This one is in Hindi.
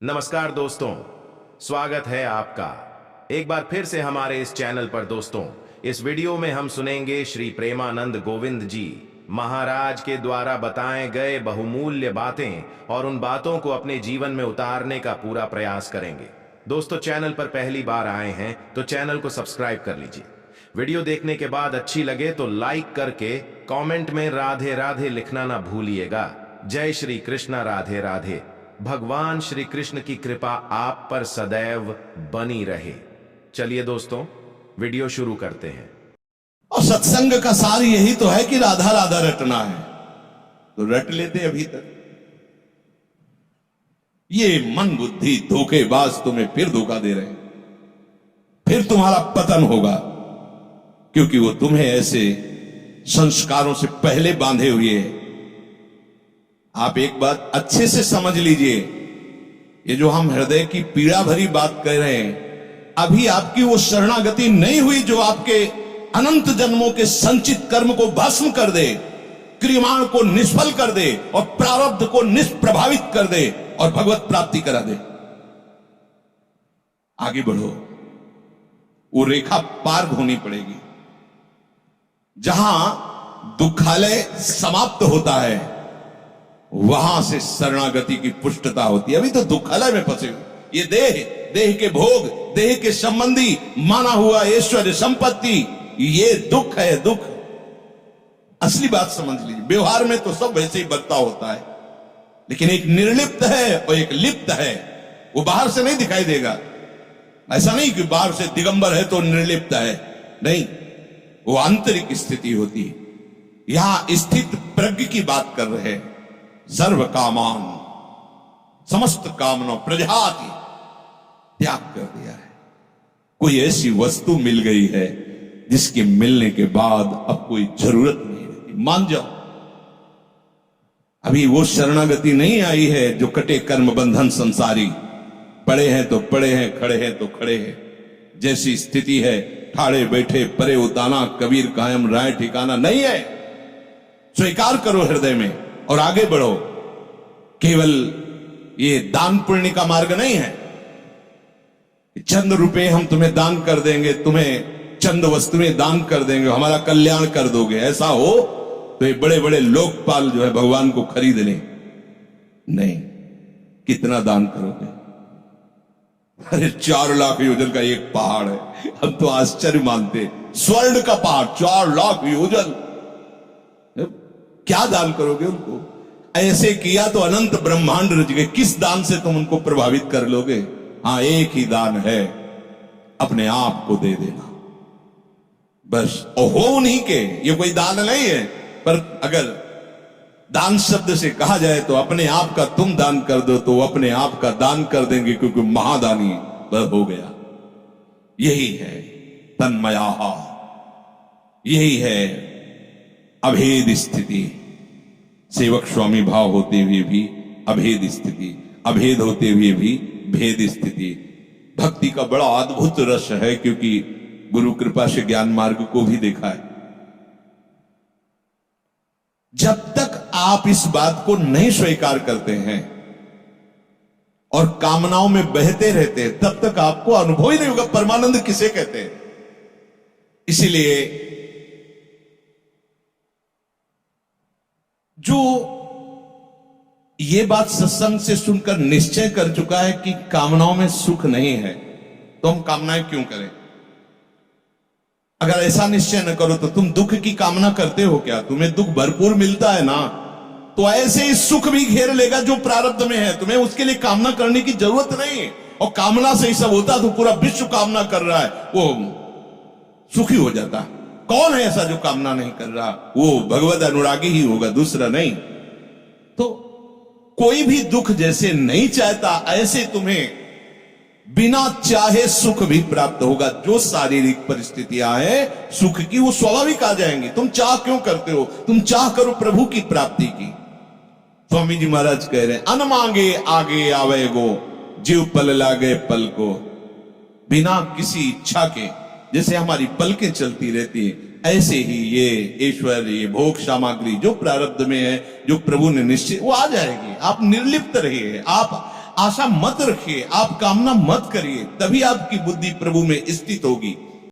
नमस्कार दोस्तों, स्वागत है आपका एक बार फिर से हमारे इस चैनल पर। दोस्तों, इस वीडियो में हम सुनेंगे श्री प्रेमानंद गोविंद जी महाराज के द्वारा बताए गए बहुमूल्य बातें और उन बातों को अपने जीवन में उतारने का पूरा प्रयास करेंगे। दोस्तों, चैनल पर पहली बार आए हैं तो चैनल को सब्सक्राइब कर लीजिए। वीडियो देखने के बाद अच्छी लगे तो लाइक करके कमेंट में राधे राधे लिखना ना भूलिएगा। जय श्री कृष्ण, राधे राधे। भगवान श्री कृष्ण की कृपा आप पर सदैव बनी रहे। चलिए दोस्तों, वीडियो शुरू करते हैं। और सत्संग का सार यही तो है कि राधा राधा रटना है, तो रट लेते अभी तक। ये मन बुद्धि धोखेबाज तुम्हें फिर धोखा दे रहे हैं, फिर तुम्हारा पतन होगा, क्योंकि वो तुम्हें ऐसे संस्कारों से पहले बांधे हुए हैं। आप एक बात अच्छे से समझ लीजिए, ये जो हम हृदय की पीड़ा भरी बात कह रहे हैं, अभी आपकी वो शरणागति नहीं हुई जो आपके अनंत जन्मों के संचित कर्म को भस्म कर दे, क्रियमाण को निष्फल कर दे और प्रारब्ध को निष्प्रभावित कर दे और भगवत प्राप्ति करा दे। आगे बढ़ो, वो रेखा पार होनी पड़ेगी। जहां दुखालय समाप्त होता है वहां से शरणागति की पुष्टता होती है। अभी तो दुखालय में फंसे हुए, ये देह के भोग, देह के संबंधी माना हुआ ऐश्वर्य संपत्ति, ये दुख है। दुख असली बात समझ लीजिए। व्यवहार में तो सब वैसे ही बरता होता है, लेकिन एक निर्लिप्त है और एक लिप्त है। वो बाहर से नहीं दिखाई देगा। ऐसा नहीं कि बाहर से दिगंबर है तो निर्लिप्त है, नहीं, वो आंतरिक स्थिति होती है। यहां स्थित प्रज्ञ की बात कर रहे हैं। सर्व कामान, समस्त कामना प्रजाति त्याग कर दिया है। कोई ऐसी वस्तु मिल गई है जिसके मिलने के बाद अब कोई जरूरत नहीं रहती। मान जाओ, अभी वो शरणागति नहीं आई है जो कटे कर्म बंधन संसारी, पड़े हैं तो पड़े हैं, खड़े हैं तो खड़े हैं। जैसी स्थिति है, ठाड़े बैठे परे उताना, कबीर कायम राय ठिकाना नहीं है। स्वीकार करो हृदय में और आगे बढ़ो। केवल ये दान पुण्य का मार्ग नहीं है, चंद रुपए हम तुम्हें दान कर देंगे, तुम्हें चंद वस्तुएं दान कर देंगे, हमारा कल्याण कर दोगे, ऐसा हो तो ये बड़े बड़े लोकपाल जो है भगवान को खरीद लें। नहीं, कितना दान करोगे? अरे 4 लाख योजन का एक पहाड़ है। हम तो आश्चर्य मानते, स्वर्ण का पहाड़ 4 लाख योजन, क्या दान करोगे उनको? ऐसे किया तो अनंत ब्रह्मांड रच गए। किस दान से तुम उनको प्रभावित कर लोगे? हां, एक ही दान है, अपने आप को दे देना बस। और हो उन्हीं के, ये कोई दान नहीं है। पर अगर दान शब्द से कहा जाए तो अपने आप का तुम दान कर दो तो अपने आप का दान कर देंगे, क्योंकि महादानी वह हो गया। यही है तन्मया, यही है अभेद स्थिति। सेवक स्वामी भाव होते हुए भी अभेद स्थिति, अभेद होते हुए भी भेद स्थिति। भक्ति का बड़ा अद्भुत रस है, क्योंकि गुरु कृपा से ज्ञान मार्ग को भी देखा है। जब तक आप इस बात को नहीं स्वीकार करते हैं और कामनाओं में बहते रहते हैं, तब तक आपको अनुभव ही नहीं होगा परमानंद किसे कहते हैं। इसीलिए जो ये बात सत्संग से सुनकर निश्चय कर चुका है कि कामनाओं में सुख नहीं है, तो हम कामनाएं क्यों करें? अगर ऐसा निश्चय न करो तो तुम दुख की कामना करते हो क्या? तुम्हें दुख भरपूर मिलता है ना, तो ऐसे ही सुख भी घेर लेगा जो प्रारब्ध में है। तुम्हें उसके लिए कामना करने की जरूरत नहीं है। और कामना से ही सब होता तो पूरा विश्व कामना कर रहा है, वो सुखी हो जाता। कौन है ऐसा जो कामना नहीं कर रहा? वो भगवत अनुरागी ही होगा, दूसरा नहीं। तो कोई भी दुख जैसे नहीं चाहता, ऐसे तुम्हें बिना चाहे सुख भी प्राप्त होगा। जो शारीरिक परिस्थितियां हैं सुख की, वो स्वाभाविक आ जाएंगी। तुम चाह क्यों करते हो? तुम चाह करो प्रभु की प्राप्ति की। स्वामी जी महाराज कह रहे हैं, अन मांगे आगे आवे गो, जीव पल लागे पल को। बिना किसी इच्छा के जैसे हमारी पलकें चलती रहती है, ऐसे ही ये ऐश्वर्य, ये भोग सामग्री जो प्रारब्ध में है, जो प्रभु ने निश्चय, वो आ जाएगी। आप निर्लिप्त रहिए, आप आशा मत रखिए, आप कामना मत करिए, तभी आपकी बुद्धि प्रभु में स्थित होगी।